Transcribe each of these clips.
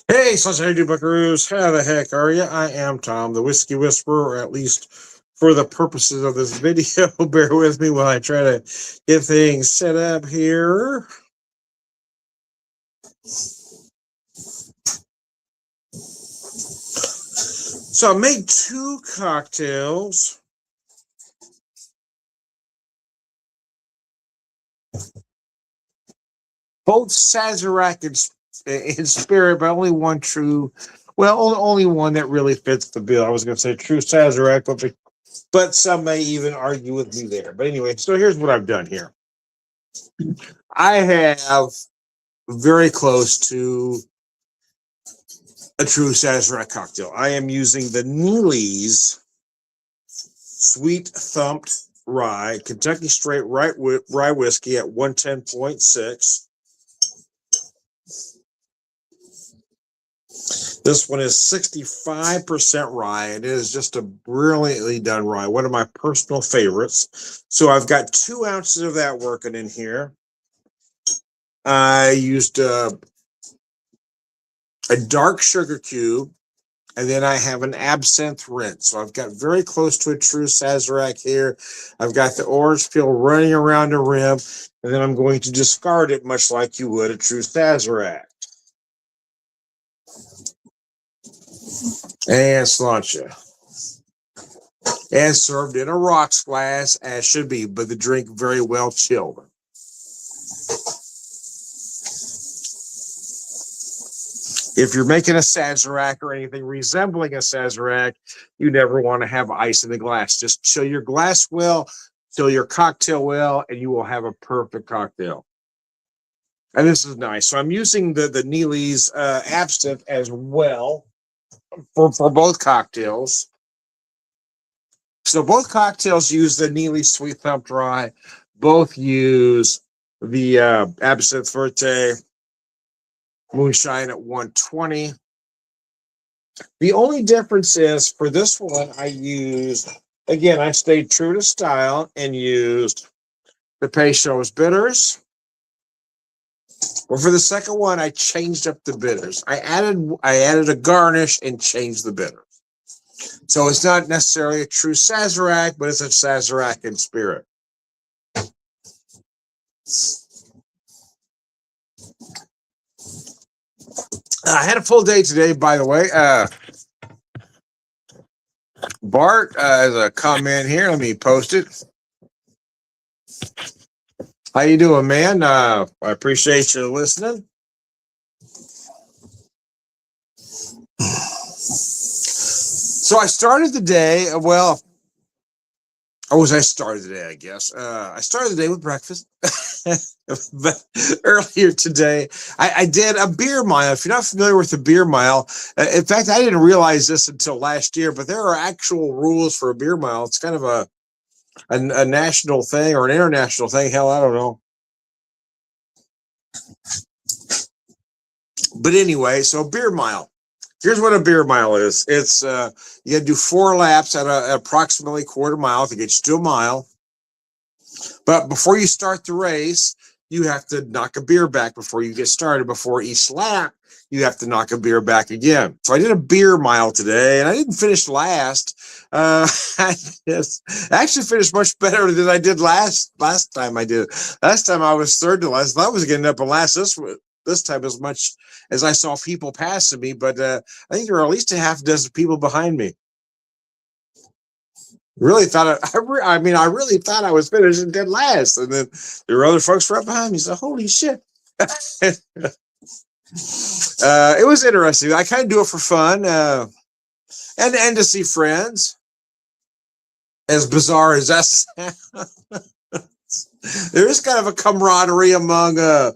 Hey, Sunshine, how you doing, buckaroos? How the heck are you? I am Tom, the Whiskey Whisperer, or at least for the purposes of this video. Bear with me while I try to get things set up here. So I made two cocktails. Both Sazerac in spirit, but only one true. Well, only one that really fits the bill. I was going to say true Sazerac, but some may even argue with me there. But anyway, so here's what I've done here. I have very close to a true Sazerac cocktail. I am using the Neely's Sweet Thumped Rye, Kentucky Straight Rye Whiskey at 110.6. This one is 65% rye, and it is just a brilliantly done rye, one of my personal favorites. So I've got 2 ounces of that working in here. I used a dark sugar cube, and then I have an absinthe rinse. So I've got very close to a true Sazerac here. I've got the orange peel running around the rim, and then I'm going to discard it much like you would a true Sazerac. And sláinte. And served in a rocks glass, as should be, but the drink very well chilled. If you're making a Sazerac or anything resembling a Sazerac, you never want to have ice in the glass. Just chill your glass well, chill your cocktail well, and you will have a perfect cocktail. And this is nice. So I'm using the Neely's absinthe as well for both cocktails. So both cocktails use the Neely's Sweet Thumped Rye. Both use the Absinthe Verte Moonshine at 120. The only difference is for this one, I stayed true to style and used the Peychaud's bitters. Well, for the second one, I changed up the bitters. I added a garnish and changed the bitters. So it's not necessarily a true Sazerac, but it's a Sazerac in spirit. I had a full day today, by the way. Bart has a comment here. Let me post it. How you doing, man? I appreciate you listening. So I started the day, well, I started the day, I guess. I started the day with breakfast. But earlier today, I did a beer mile. If you're not familiar with the beer mile, in fact, I didn't realize this until last year, but there are actual rules for a beer mile. It's kind of a national thing or an international thing. Hell, I don't know. But anyway, so beer mile. Here's what a beer mile is. It's you got to do 4 laps at approximately quarter mile to get you to a mile. But before you start the race, you have to knock a beer back before you get started. Before each lap, you have to knock a beer back again. So I did a beer mile today, and I didn't finish last. I actually finished much better than I did last time I did. Last time I was third to last. I was getting up and last this time as much as I saw people passing me, but I think there were at least a half dozen people behind me. Really thought I really thought I was finished and dead last, and then there were other folks right behind me. So holy shit! It was interesting. I kind of do it for fun, and to see friends. As bizarre as that sounds, there is kind of a camaraderie among the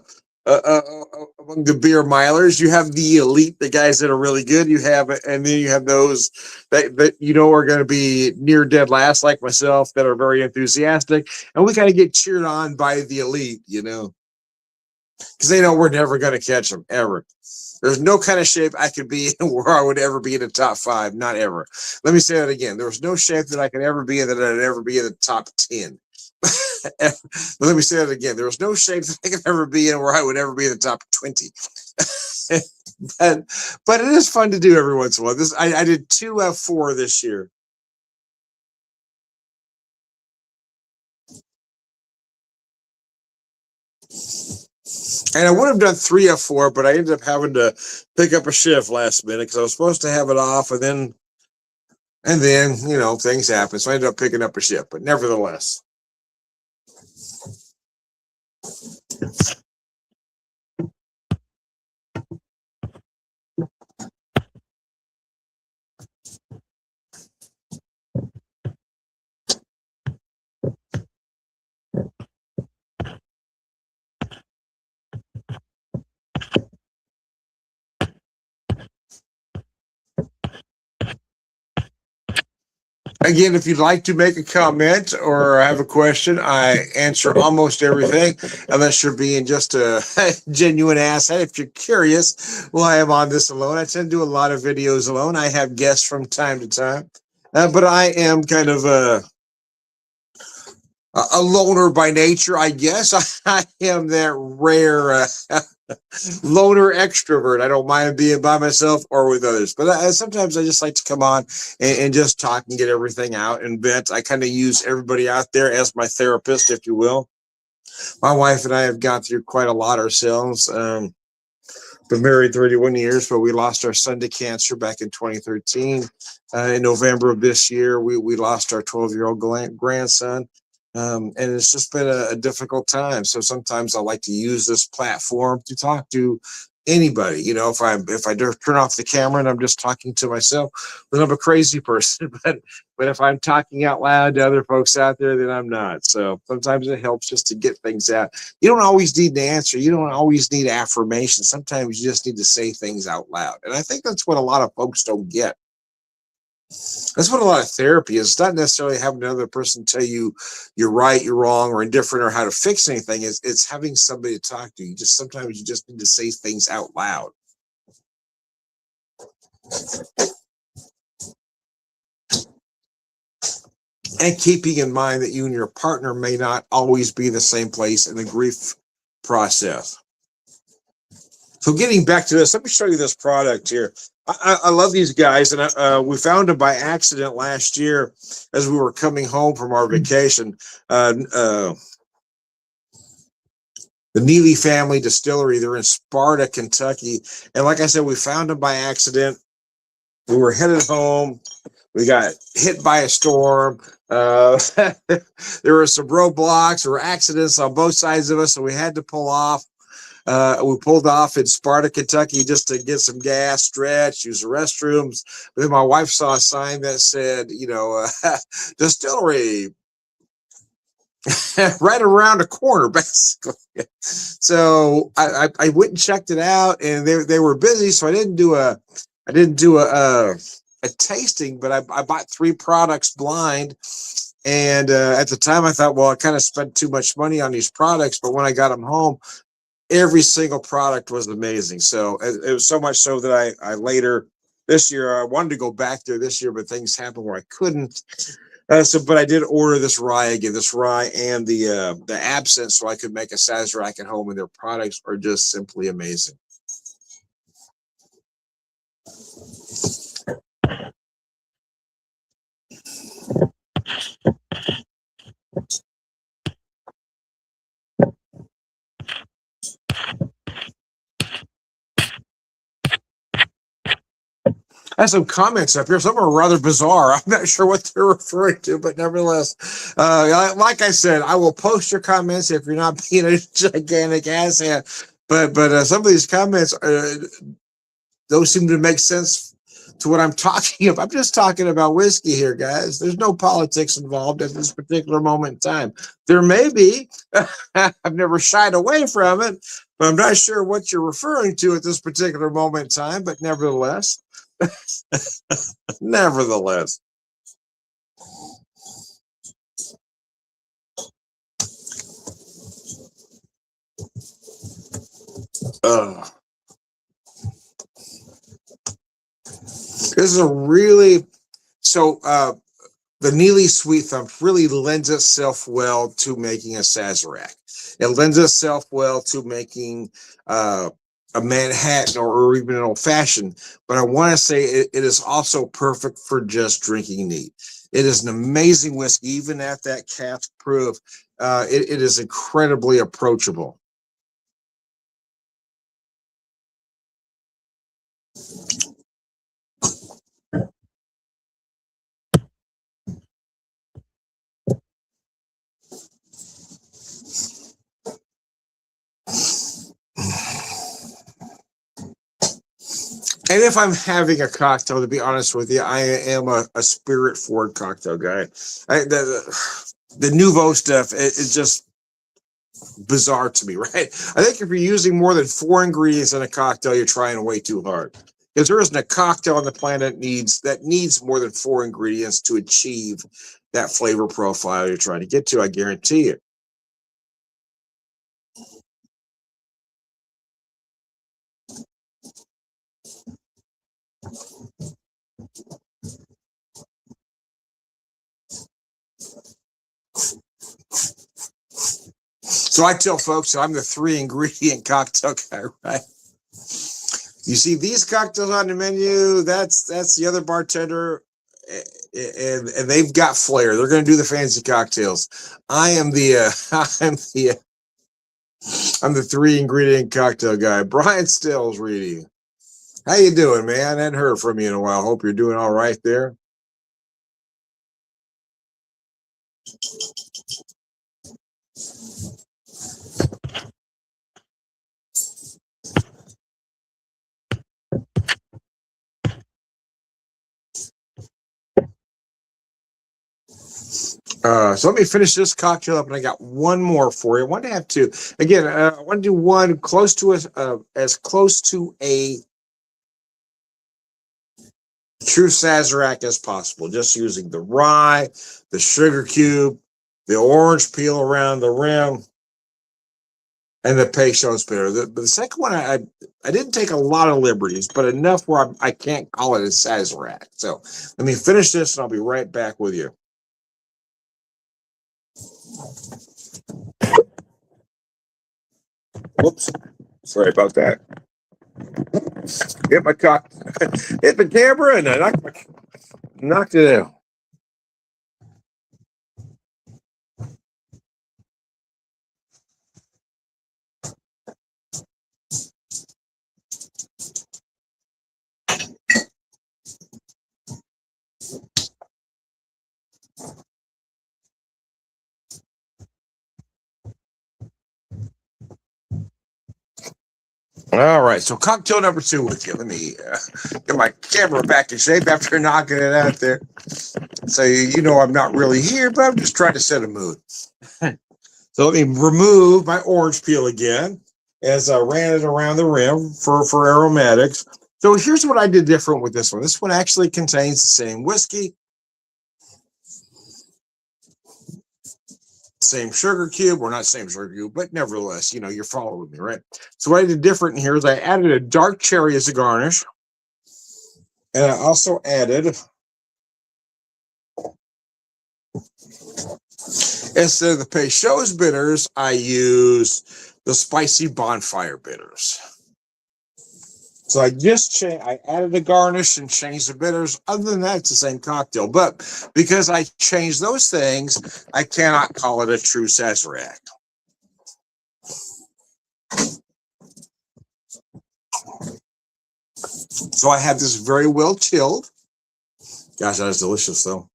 beer milers. You have the elite, the guys that are really good. You have, and then you have those that you know are going to be near dead last, like myself, that are very enthusiastic, and we kind of get cheered on by the elite, you know, because they know we're never going to catch them ever. There's no kind of shape I could be in where I would ever be in the top 5, not ever. Let me say that again. There was no shape that I could ever be in that I'd ever be in the top 10. Let me say that again. There was no shape that I could ever be in where I would ever be in the top 20. but but it is fun to do every once in a while. I did 2 F4 this year. And I would have done 3 F4, but I ended up having to pick up a shift last minute because I was supposed to have it off, and then things happen. So I ended up picking up a shift. But nevertheless, again, if you'd like to make a comment or have a question, I answer almost everything, unless you're being just a genuine asshat. If you're curious, well, I am on this alone. I tend to do a lot of videos alone. I have guests from time to time, but I am kind of a loner by nature, I guess. I am that rare loner extrovert. I don't mind being by myself or with others, but sometimes I just like to come on and just talk and get everything out and vent. I kind of use everybody out there as my therapist, if you will. My wife and I have gone through quite a lot ourselves. Been married 31 years, but we lost our son to cancer back in 2013. In November of this year, we lost our 12-year-old grandson. And it's just been a difficult time. So sometimes I like to use this platform to talk to anybody. If I turn off the camera and I'm just talking to myself, then I'm a crazy person. But if I'm talking out loud to other folks out there, then I'm not. So sometimes it helps just to get things out. You don't always need an answer. You don't always need affirmation. Sometimes you just need to say things out loud. And I think that's what a lot of folks don't get. That's what a lot of therapy is. It's not necessarily having another person tell you you're right, you're wrong, or indifferent, or how to fix anything. It's having somebody to talk to. Sometimes you just need to say things out loud. And keeping in mind that you and your partner may not always be in the same place in the grief process. So getting back to this, let me show you this product here. I love these guys, and we found them by accident last year as we were coming home from our vacation. The Neely Family Distillery, they're in Sparta, Kentucky. And like I said, we found them by accident. We were headed home. We got hit by a storm. There were some roadblocks or accidents on both sides of us, so we had to pull off. We pulled off in Sparta, Kentucky, just to get some gas, stretch, use the restrooms. But then my wife saw a sign that said, distillery right around the corner, basically. So I went and checked it out, and they were busy, so I didn't do a tasting, but I bought 3 products blind. And at the time, I thought, well, I kind of spent too much money on these products. But when I got them home, every single product was amazing. So it was so much so that I later this year, I wanted to go back there this year, but things happened where I couldn't. But I did order this rye again, this rye and the absinthe, so I could make a Sazerac at home, and their products are just simply amazing. I have some comments up here. Some are rather bizarre. I'm not sure what they're referring to, but nevertheless, like I said, I will post your comments if you're not being a gigantic asshat. But some of these comments, those seem to make sense to what I'm talking about. I'm just talking about whiskey here, guys. There's no politics involved at this particular moment in time. There may be. I've never shied away from it, but I'm not sure what you're referring to at this particular moment in time. But nevertheless. Nevertheless. This is a really the Neely Sweet Thumb really lends itself well to making a Sazerac. It lends itself well to making a Manhattan or even an old fashioned. But I want to say it is also perfect for just drinking neat. It is an amazing whiskey, even at that cask proof. It is incredibly approachable. And if I'm having a cocktail, to be honest with you, I am a spirit forward cocktail guy. The nouveau stuff, it's just bizarre to me, right? I think if you're using more than 4 ingredients in a cocktail, you're trying way too hard. Because there isn't a cocktail on the planet that needs more than 4 ingredients to achieve that flavor profile you're trying to get to. I guarantee you. So I tell folks I'm the 3 ingredient cocktail guy, right? You see these cocktails on the menu, that's the other bartender, and they've got flair. They're going to do the fancy cocktails. I am the I'm the 3 ingredient cocktail guy. Brian Stills reading. How you doing, man? I hadn't heard from you in a while. Hope you're doing all right there. So let me finish this cocktail up, and I got one more for you. I want to have two. Again, I want to do one close to as close to a true Sazerac as possible, just using the rye, the sugar cube, the orange peel around the rim, and the Peychaud's bitter. The second one, I didn't take a lot of liberties, but enough where I can't call it a Sazerac. So let me finish this, and I'll be right back with you. Whoops. Sorry about that. Hit my cock, hit the camera, and I knocked it out. All right, so cocktail number 2 with you. Let me get my camera back in shape after knocking it out there. So you know I'm not really here, but I'm just trying to set a mood. So let me remove my orange peel again as I ran it around the rim for aromatics. So here's what I did different with this one. This one actually contains the same whiskey, same sugar cube, or not same sugar cube, but nevertheless, you're following me, right? So what I did different here is I added a dark cherry as a garnish, and I also added, instead of the Peychaud's bitters, I use the spicy bonfire bitters. So I added a garnish and changed the bitters. Other than that, it's the same cocktail. But because I changed those things, I cannot call it a true Sazerac. So I have this very well chilled. Gosh, that is delicious, though.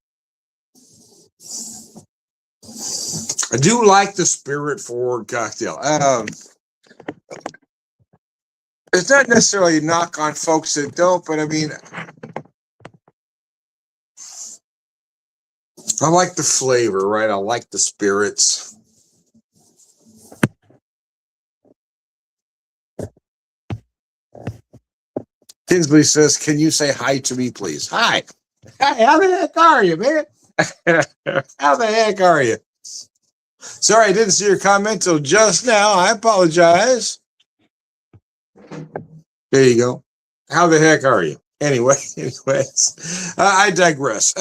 I do like the spirit forward cocktail. It's not necessarily a knock on folks that don't, but I mean, I like the flavor, right? I like the spirits. Tinsley says, "Can you say hi to me, please?" Hi. Hi, how the heck are you, man? How the heck are you? Sorry, I didn't see your comment till just now. I apologize. There you go. How the heck are you? Anyways, I digress.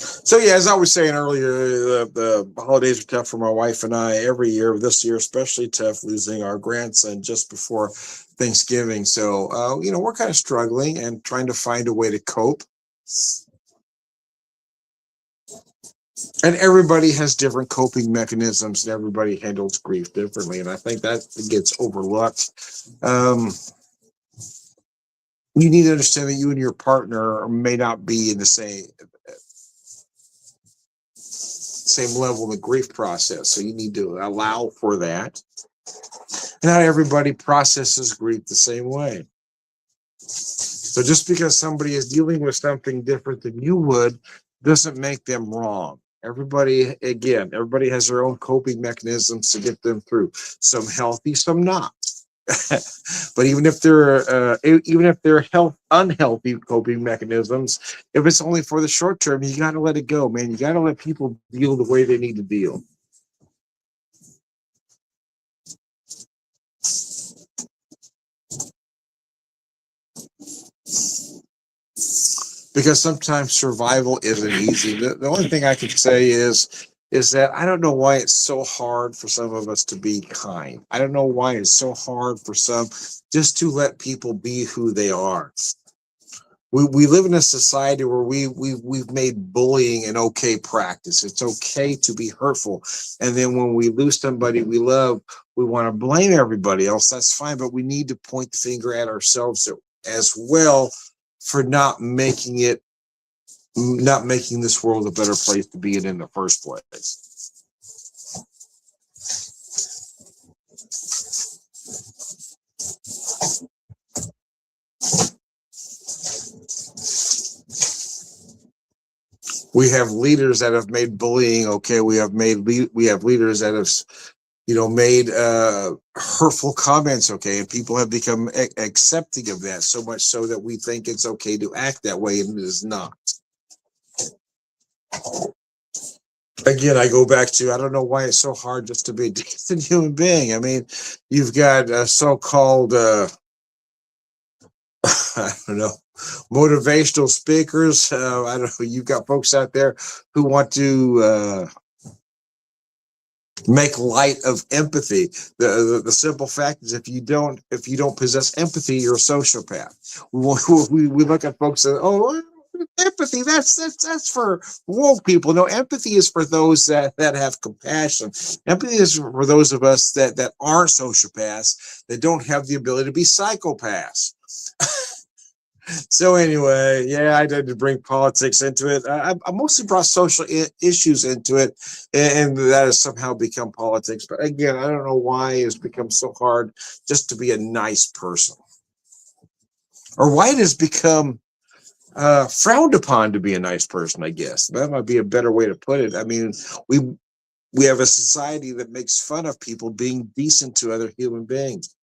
So yeah, as I was saying earlier, the holidays are tough for my wife and I every year. This year, especially tough, losing our grandson just before Thanksgiving. So we're kind of struggling and trying to find a way to cope. And everybody has different coping mechanisms, and everybody handles grief differently. And I think that gets overlooked. Um, you need to understand that you and your partner may not be in the same level in the grief process. So you need to allow for that. Not everybody processes grief the same way. So just because somebody is dealing with something different than you would doesn't make them wrong. Everybody has their own coping mechanisms to get them through. Some healthy, some not. But even if they're unhealthy coping mechanisms, if it's only for the short term, you got to let it go, man. You got to let people deal the way they need to deal. Because sometimes survival isn't easy. The only thing I can say is that I don't know why it's so hard for some of us to be kind. I don't know why it's so hard for some just to let people be who they are. We live in a society where we've made bullying an okay practice. It's okay to be hurtful. And then when we lose somebody we love, we want to blame everybody else. That's fine, but we need to point the finger at ourselves as well for not making this world a better place to be in the first place. We have leaders that have made bullying okay. We have leaders that have made hurtful comments okay, and people have become accepting of that, so much so that we think it's okay to act that way, and it is not. Again, I go back to, I don't know why it's so hard just to be a decent human being. I mean, you've got so-called I don't know, motivational speakers. I don't know. You've got folks out there who want to make light of empathy. The simple fact is, if you don't possess empathy, you're a sociopath. We look at folks and, oh, empathy, that's for woke people. No, empathy is for those that have compassion. Empathy is for those of us that aren't sociopaths, that don't have the ability to be psychopaths. So anyway, yeah, I did bring politics into it. I mostly brought social issues into it, and that has somehow become politics. But again, I don't know why it's become so hard just to be a nice person, or why it has become frowned upon to be a nice person. I guess that might be a better way to put it. I mean, we have a society that makes fun of people being decent to other human beings.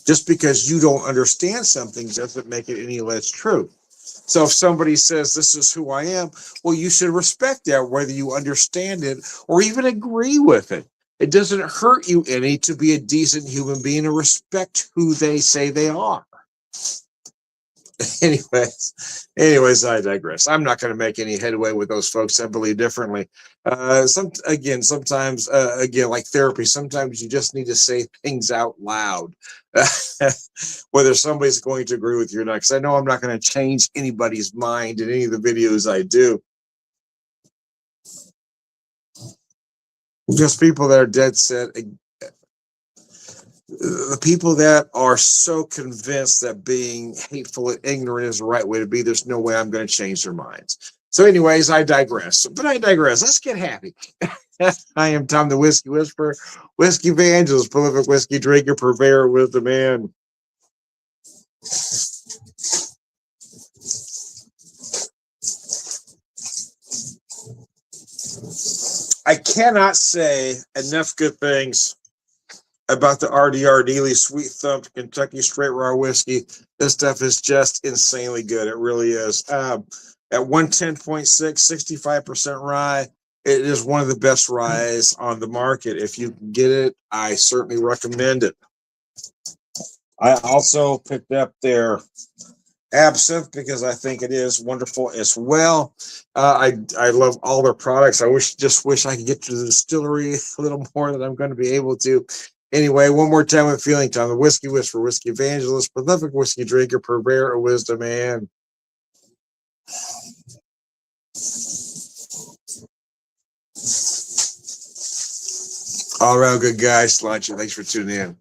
Just because you don't understand something doesn't make it any less true. So if somebody says, this is who I am, well, you should respect that, whether you understand it or even agree with it. It doesn't hurt you any to be a decent human being and respect who they say they are. anyways, I digress. I'm not going to make any headway with those folks that believe differently. Sometimes like therapy, sometimes you just need to say things out loud, whether somebody's going to agree with you or not. Because I know I'm not going to change anybody's mind in any of the videos I do. Just people that are dead set. The people that are so convinced that being hateful and ignorant is the right way to be, there's no way I'm going to change their minds. So anyways, I digress. Let's get happy. I am Tom the Whiskey Whisperer, Whiskey Evangelist, prolific whiskey drinker, purveyor with the man. I cannot say enough good things about the RDR Dealey Sweet Thump Kentucky Straight Raw Whiskey. This stuff is just insanely good. It really is. At 110.6, 65% rye, it is one of the best ryes on the market. If you can get it, I certainly recommend it. I also picked up their absinthe because I think it is wonderful as well. I love all their products. I wish I could get to the distillery a little more than I'm going to be able to. Anyway, one more time with feeling time. The Whiskey Whisperer, whiskey evangelist, prolific whiskey drinker, purveyor of wisdom, and all around good guy. Lunch. Thanks for tuning in.